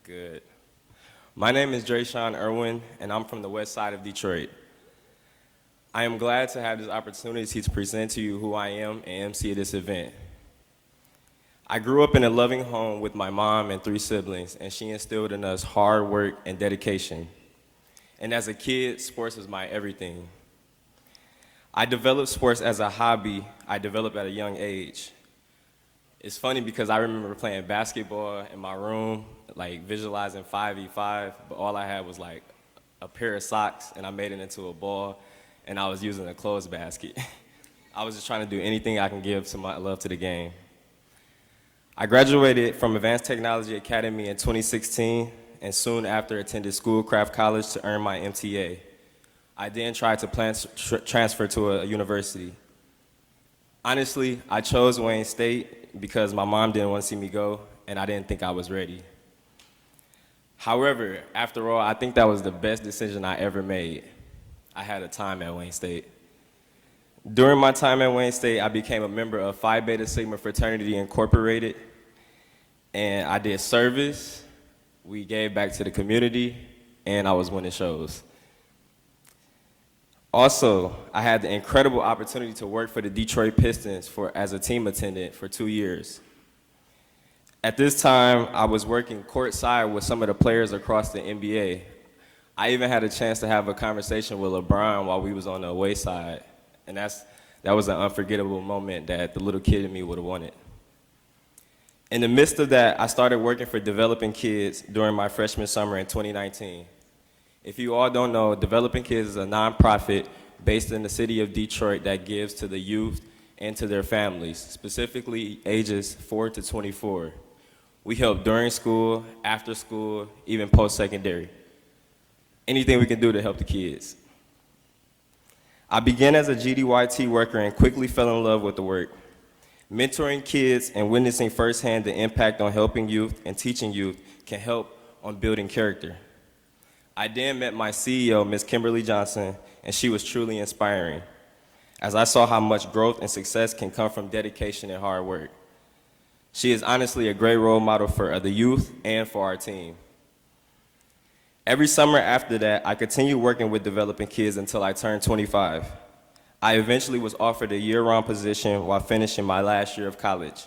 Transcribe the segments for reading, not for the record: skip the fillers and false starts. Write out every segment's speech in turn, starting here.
Good. My name is Drayshawn Irwin, and I'm from the west side of Detroit. I am glad to have this opportunity to present to you who I am and MC at this event. I grew up in a loving home with my mom and 3 siblings, and she instilled in us hard work and dedication. And as a kid, sports was my everything. I developed sports as a hobby I developed at a young age. It's funny because I remember playing basketball in my room, like visualizing 5v5, but all I had was like a pair of socks and I made it into a ball and I was using a clothes basket. I was just trying to do anything I can give to my love to the game. I graduated from Advanced Technology Academy in 2016 and soon after attended Schoolcraft College to earn my MTA. I then tried to transfer to a university. Honestly, I chose Wayne State because my mom didn't want to see me go, and I didn't think I was ready. However, after all, I think that was the best decision I ever made. I had a time at Wayne State. During my time at Wayne State, I became a member of Phi Beta Sigma Fraternity Incorporated, and I did service, we gave back to the community, and I was winning shows. Also, I had the incredible opportunity to work for the Detroit Pistons as a team attendant for 2 years. At this time, I was working courtside with some of the players across the NBA. I even had a chance to have a conversation with LeBron while we was on the away side, and that was an unforgettable moment that the little kid in me would have wanted. In the midst of that, I started working for Developing Kids during my freshman summer in 2019. If you all don't know, Developing Kids is a nonprofit based in the city of Detroit that gives to the youth and to their families, specifically ages 4 to 24. We help during school, after school, even post-secondary. Anything we can do to help the kids. I began as a GDYT worker and quickly fell in love with the work. Mentoring kids and witnessing firsthand the impact on helping youth and teaching youth can help on building character. I then met my CEO, Ms. Kimberly Johnson, and she was truly inspiring, as I saw how much growth and success can come from dedication and hard work. She is honestly a great role model for the youth and for our team. Every summer after that, I continued working with Developing Kids until I turned 25. I eventually was offered a year-round position while finishing my last year of college.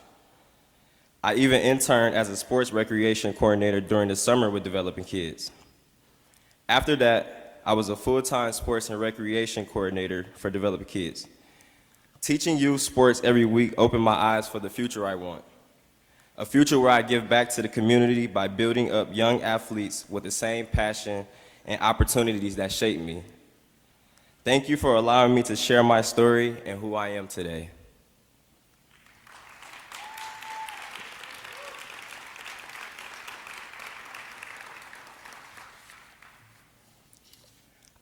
I even interned as a sports recreation coordinator during the summer with Developing Kids. After that, I was a full-time sports and recreation coordinator for Developing Kids. Teaching youth sports every week opened my eyes for the future I want. A future where I give back to the community by building up young athletes with the same passion and opportunities that shaped me. Thank you for allowing me to share my story and who I am today.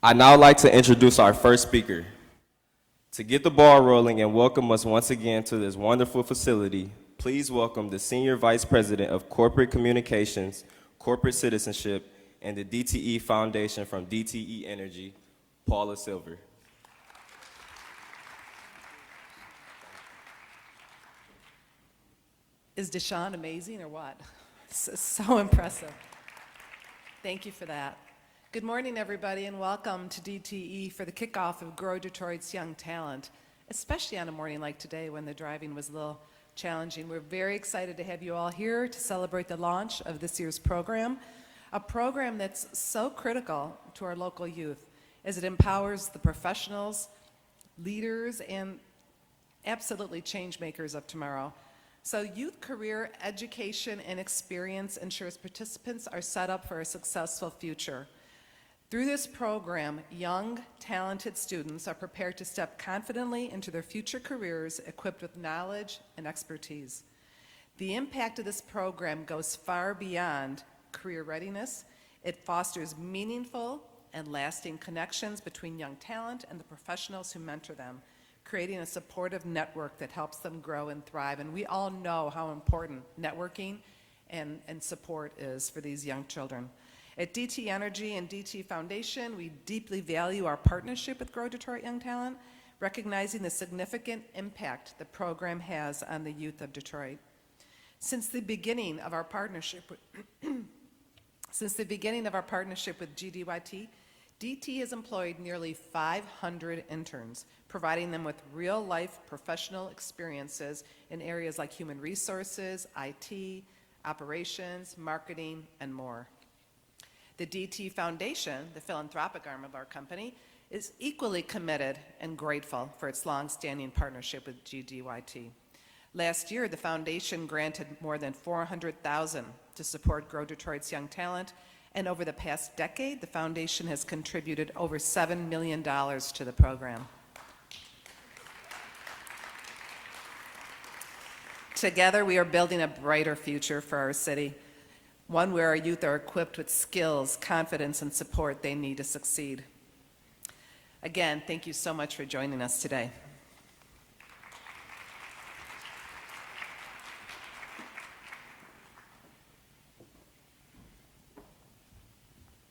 I'd now like to introduce our first speaker. To get the ball rolling and welcome us once again to this wonderful facility, please welcome the Senior Vice President of Corporate Communications, Corporate Citizenship, and the DTE Foundation from DTE Energy, Paula Silver. Is Deshaun amazing or what? So impressive. Thank you for that. Good morning, everybody, and welcome to DTE for the kickoff of Grow Detroit's Young Talent, especially on a morning like today when the driving was a little challenging. We're very excited to have you all here to celebrate the launch of this year's program, a program that's so critical to our local youth as it empowers the professionals, leaders, and absolutely change makers of tomorrow. So youth career education and experience ensures participants are set up for a successful future. Through this program, young, talented students are prepared to step confidently into their future careers equipped with knowledge and expertise. The impact of this program goes far beyond career readiness. It fosters meaningful and lasting connections between young talent and the professionals who mentor them, creating a supportive network that helps them grow and thrive. And we all know how important networking and support is for these young children. At DT Energy and DT Foundation, we deeply value our partnership with Grow Detroit Young Talent, recognizing the significant impact the program has on the youth of Detroit. Since the beginning of our partnership Since the beginning of our partnership with GDYT, DT has employed nearly 500 interns, providing them with real-life professional experiences in areas like human resources, IT, operations, marketing, and more. The DT Foundation, the philanthropic arm of our company, is equally committed and grateful for its long-standing partnership with GDYT. Last year, the foundation granted more than $400,000 to support Grow Detroit's young talent, and over the past decade, the foundation has contributed over $7 million to the program. Together, we are building a brighter future for our city, one where our youth are equipped with skills, confidence, and support they need to succeed. Again, thank you so much for joining us today.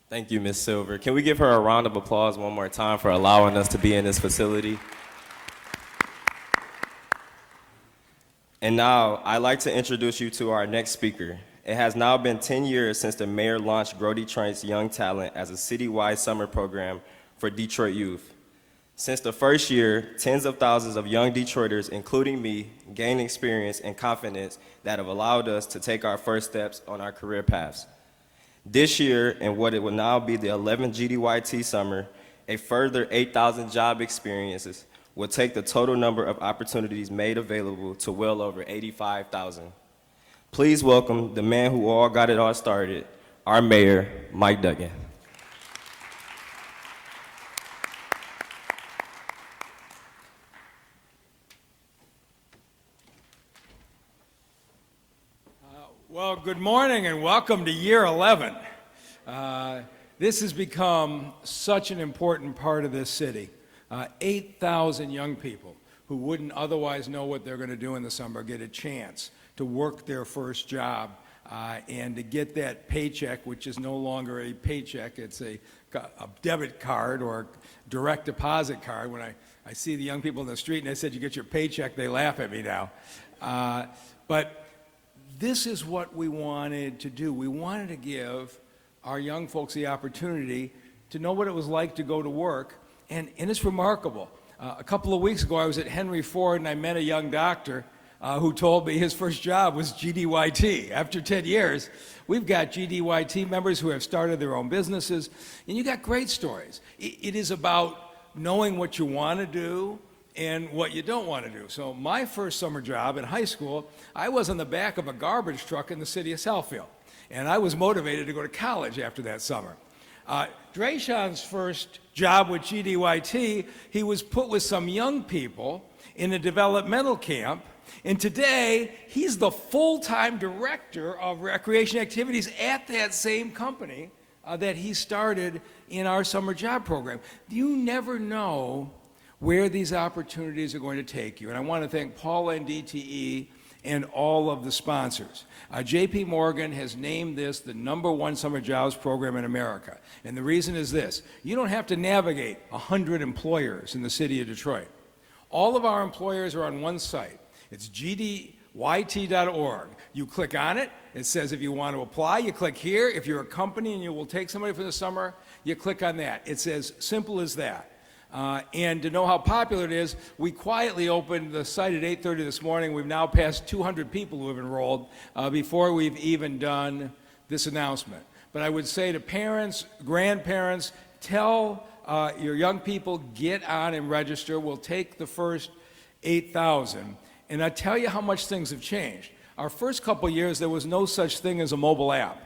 Thank you, Ms. Silver. Can we give her a round of applause one more time for allowing us to be in this facility? And now, I'd like to introduce you to our next speaker. It has now been 10 years since the mayor launched Grow Detroit's Young Talent as a citywide summer program for Detroit youth. Since the first year, tens of thousands of young Detroiters, including me, gained experience and confidence that have allowed us to take our first steps on our career paths. This year, in what it will now be the 11th GDYT summer, a further 8,000 job experiences will take the total number of opportunities made available to well over 85,000. Please welcome the man who all got it all started, our mayor, Mike Duggan. Well, good morning and welcome to year 11. This has become such an important part of this city. 8,000 young people who wouldn't otherwise know what they're going to do in the summer get a chance to work their first job and to get that paycheck, which is no longer a paycheck, it's a debit card or direct deposit card. When I see the young people in the street and I said, you get your paycheck, they laugh at me now. But this is what we wanted to do. We wanted to give our young folks the opportunity to know what it was like to go to work, and it's remarkable. A couple of weeks ago, I was at Henry Ford, and I met a young doctor who told me his first job was GDYT. After 10 years, we've got GDYT members who have started their own businesses, and you got great stories. It is about knowing what you want to do and what you don't want to do. So my first summer job in high school, I was on the back of a garbage truck in the city of Southfield, and I was motivated to go to college after that summer. Drayshawn's first job with GDYT, he was put with some young people in a developmental camp, and today he's the full-time director of recreation activities at that same company that he started in our summer job program. You never know where these opportunities are going to take you. And I want to thank Paula and DTE and all of the sponsors. JP Morgan has named this the #1 summer jobs program in America. And the reason is this: you don't have to navigate 100 employers in the city of Detroit. All of our employers are on one site. It's gdyt.org. You click on it, it says if you want to apply, you click here. If you're a company and you will take somebody for the summer, you click on that. It's as simple as that. And to know how popular it is, we quietly opened the site at 8:30 this morning. We've now passed 200 people who have enrolled before we've even done this announcement. But I would say to parents, grandparents, tell your young people, get on and register. We'll take the first 8,000. And I tell you how much things have changed. Our first couple years, there was no such thing as a mobile app.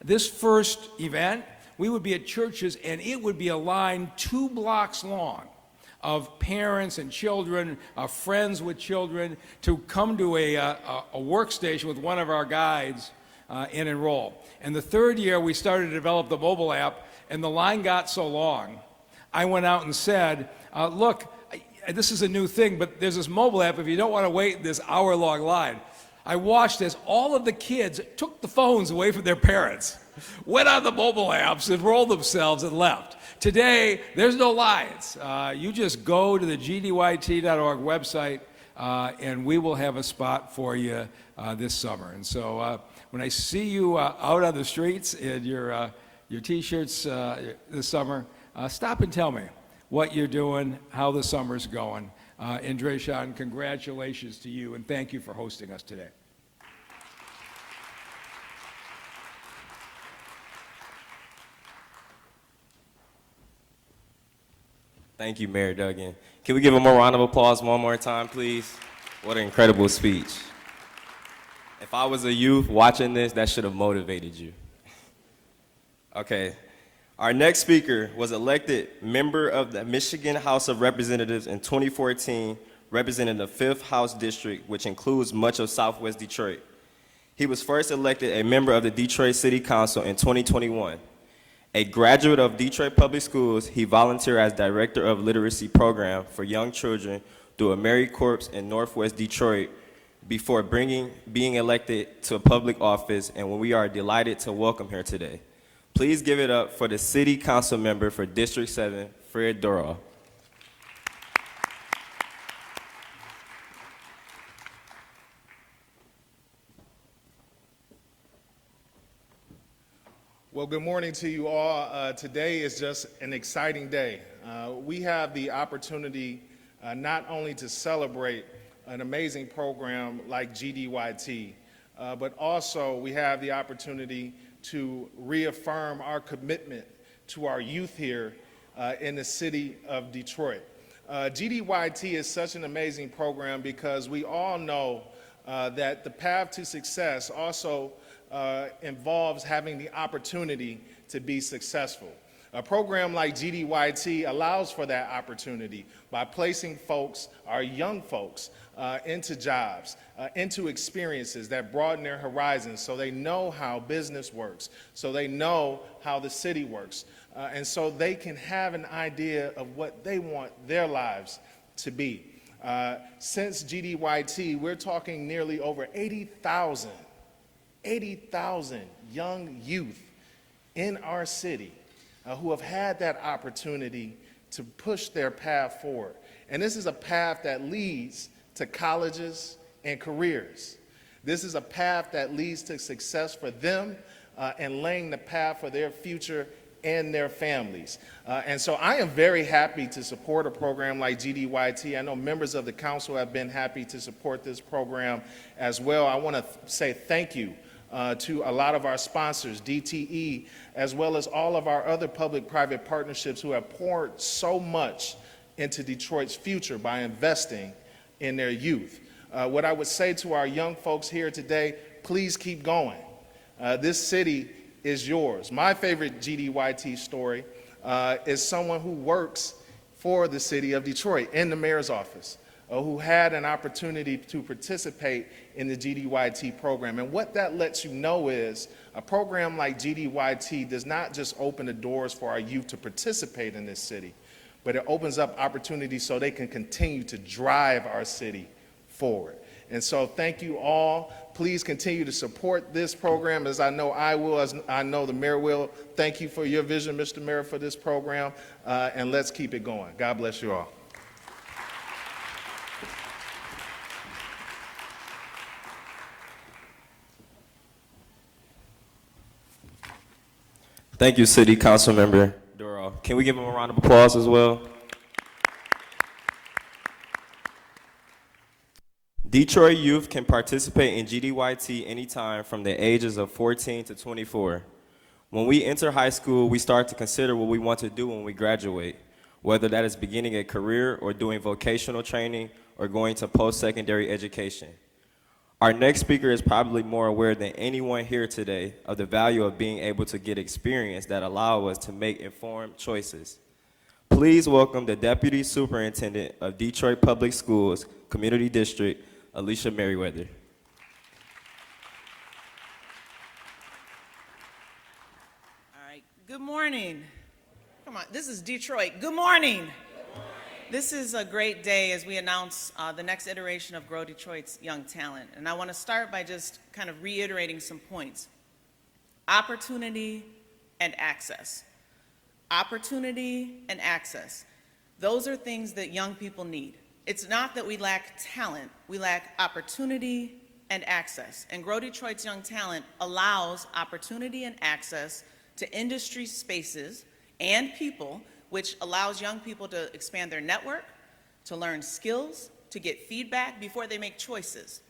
This first event, we would be at churches, and it would be a line 2 blocks long of parents and children, friends with children, to come to a workstation with one of our guides and enroll. And the third year, we started to develop the mobile app, and the line got so long, I went out and said, look, this is a new thing, but there's this mobile app if you don't want to wait in this hour-long line. I watched as all of the kids took the phones away from their parents, went on the mobile apps, enrolled themselves, and left. Today, there's no lines. You just go to the gdyt.org website, and we will have a spot for you this summer. And so when I see you out on the streets in your T-shirts this summer, stop and tell me what you're doing, how the summer's going. And Dreashan, congratulations to you, and thank you for hosting us today. Thank you, Mayor Duggan. Can we give him a round of applause one more time, please? What an incredible speech. If I was a youth watching this, that should have motivated you. Okay. Our next speaker was elected member of the Michigan House of Representatives in 2014, representing the 5th House District, which includes much of Southwest Detroit. He was first elected a member of the Detroit City Council in 2021. A graduate of Detroit Public Schools, he volunteered as Director of Literacy Program for young children through AmeriCorps in Northwest Detroit before being elected to a public office, and we are delighted to welcome her today. Please give it up for the City Council member for District 7, Fred Doral. Well, good morning to you all. Today is just an exciting day. We have the opportunity not only to celebrate an amazing program like GDYT, but also we have the opportunity to reaffirm our commitment to our youth here in the city of Detroit. GDYT is such an amazing program because we all know that the path to success also involves having the opportunity to be successful. A program like GDYT allows for that opportunity by placing folks, our young folks, into jobs, into experiences that broaden their horizons so they know how business works, so they know how the city works, and so they can have an idea of what they want their lives to be. Since GDYT, we're talking nearly over 80,000 young youth in our city who have had that opportunity to push their path forward. And this is a path that leads to colleges and careers. This is a path that leads to success for them and laying the path for their future and their families. And so I am very happy to support a program like GDYT. I know members of the council have been happy to support this program as well. I want to say thank you to a lot of our sponsors, DTE, as well as all of our other public-private partnerships who have poured so much into Detroit's future by investing in their youth. What I would say to our young folks here today, please keep going. This city is yours. My favorite GDYT story is someone who works for the city of Detroit in the mayor's office, who had an opportunity to participate in the GDYT program. And what that lets you know is a program like GDYT does not just open the doors for our youth to participate in this city, but it opens up opportunities so they can continue to drive our city forward. And so thank you all. Please continue to support this program, as I know I will, as I know the mayor will. Thank you for your vision, Mr. Mayor, for this program, and let's keep it going. God bless you all. Thank you, City Council Member Doral. Can we give him a round of applause as well? Detroit youth can participate in GDYT anytime from the ages of 14 to 24. When we enter high school, we start to consider what we want to do when we graduate, whether that is beginning a career or doing vocational training or going to post-secondary education. Our next speaker is probably more aware than anyone here today of the value of being able to get experience that allow us to make informed choices. Please welcome the Deputy Superintendent of Detroit Public Schools Community District, Alicia Merriweather. All right, good morning. Come on, this is Detroit. Good morning. This is a great day as we announce the next iteration of Grow Detroit's Young Talent. And I want to start by just kind of reiterating some points. Opportunity and access. Opportunity and access. Those are things that young people need. It's not that we lack talent, we lack opportunity and access. And Grow Detroit's Young Talent allows opportunity and access to industry spaces and people, which allows young people to expand their network, to learn skills, to get feedback before they make choices.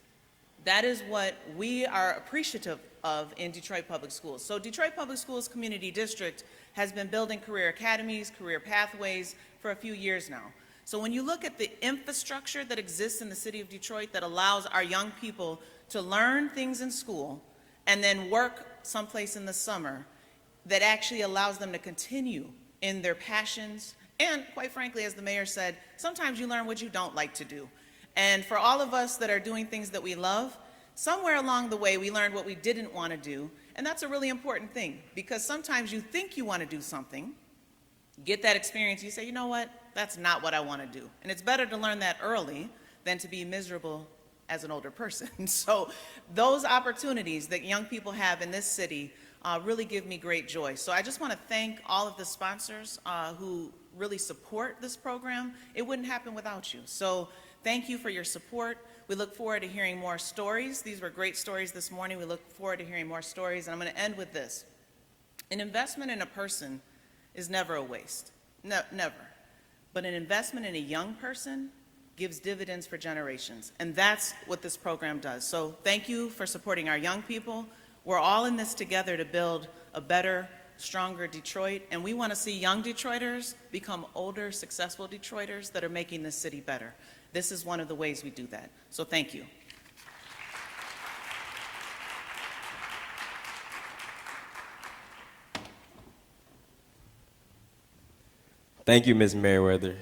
That is what we are appreciative of in Detroit Public Schools. So Detroit Public Schools Community District has been building career academies, career pathways for a few years now. So when you look at the infrastructure that exists in the city of Detroit that allows our young people to learn things in school and then work someplace in the summer, that actually allows them to continue in their passions. And quite frankly, as the mayor said, sometimes you learn what you don't like to do. And for all of us that are doing things that we love, somewhere along the way we learned what we didn't want to do. And that's a really important thing, because sometimes you think you want to do something, get that experience, you say, you know what, that's not what I want to do. And it's better to learn that early than to be miserable as an older person. So those opportunities that young people have in this city really give me great joy. So I just want to thank all of the sponsors who really support this program. It wouldn't happen without you. So thank you for your support. We look forward to hearing more stories. These were great stories this morning. We look forward to hearing more stories. And I'm going to end with this. An investment in a person is never a waste. No, never. But an investment in a young person gives dividends for generations. And that's what this program does. So thank you for supporting our young people. We're all in this together to build a better, stronger Detroit, and we want to see young Detroiters become older, successful Detroiters that are making this city better. This is one of the ways we do that. So thank you. Thank you, Ms. Merriweather.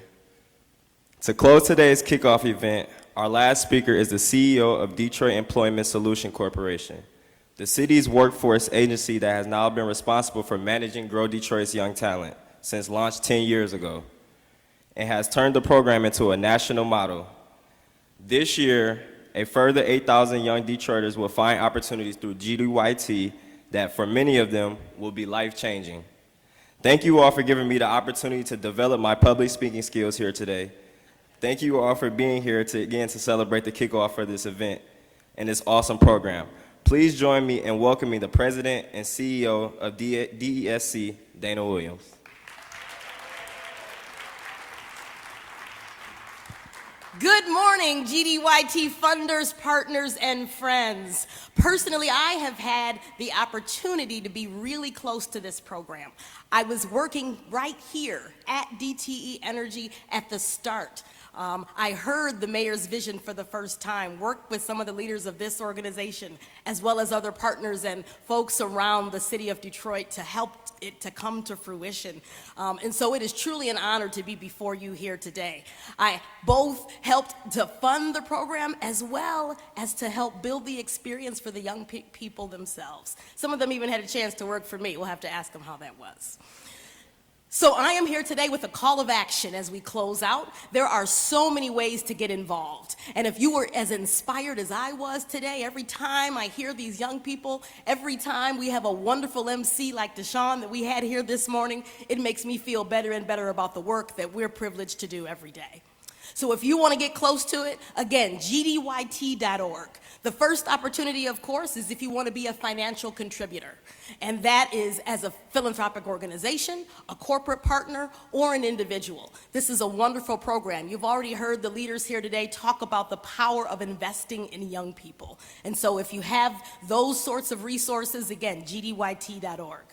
To close today's kickoff event, our last speaker is the CEO of Detroit Employment Solution Corporation, the city's workforce agency that has now been responsible for managing Grow Detroit's Young Talent since launch 10 years ago, and has turned the program into a national model. This year, a further 8,000 young Detroiters will find opportunities through GDYT that for many of them will be life-changing. Thank you all for giving me the opportunity to develop my public speaking skills here today. Thank you all for being here to celebrate the kickoff for this event and this awesome program. Please join me in welcoming the President and CEO of DESC, Dana Williams. Good morning, GDYT funders, partners, and friends. Personally, I have had the opportunity to be really close to this program. I was working right here at DTE Energy at the start. I heard the mayor's vision for the first time, worked with some of the leaders of this organization, as well as other partners and folks around the city of Detroit to help it to come to fruition. And so it is truly an honor to be before you here today. I both helped to fund the program as well as to help build the experience for the young people themselves. Some of them even had a chance to work for me. We'll have to ask them how that was. So I am here today with a call of action as we close out. There are so many ways to get involved. And if you were as inspired as I was today, every time I hear these young people, every time we have a wonderful MC like Deshaun that we had here this morning, it makes me feel better and better about the work that we're privileged to do every day. So if you want to get close to it, again, gdyt.org. The first opportunity, of course, is if you want to be a financial contributor. And that is as a philanthropic organization, a corporate partner, or an individual. This is a wonderful program. You've already heard the leaders here today talk about the power of investing in young people. And so if you have those sorts of resources, again, gdyt.org.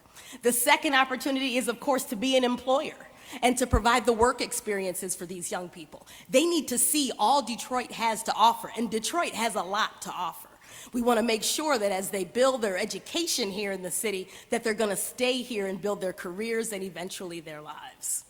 The second opportunity is, of course, to be an employer and to provide the work experiences for these young people. They need to see all Detroit has to offer, and Detroit has a lot to offer. We want to make sure that as they build their education here in the city, that they're going to stay here and build their careers and eventually their lives.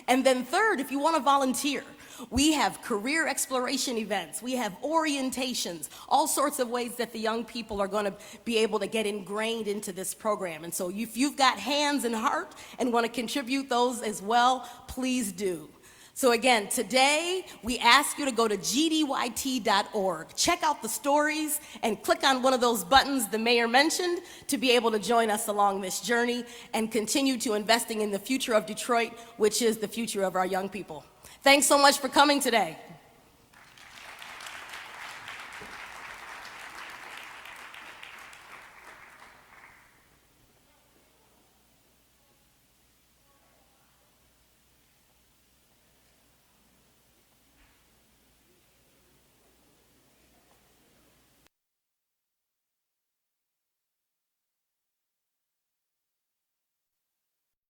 And then third, if you want to volunteer, we have career exploration events, we have orientations, all sorts of ways that the young people are going to be able to get ingrained into this program. And so if you've got hands and heart and want to contribute those as well, please do. So again, today we ask you to go to gdyt.org, check out the stories, and click on one of those buttons the mayor mentioned to be able to join us along this journey and continue to investing in the future of Detroit, which is the future of our young people. Thanks so much for coming today.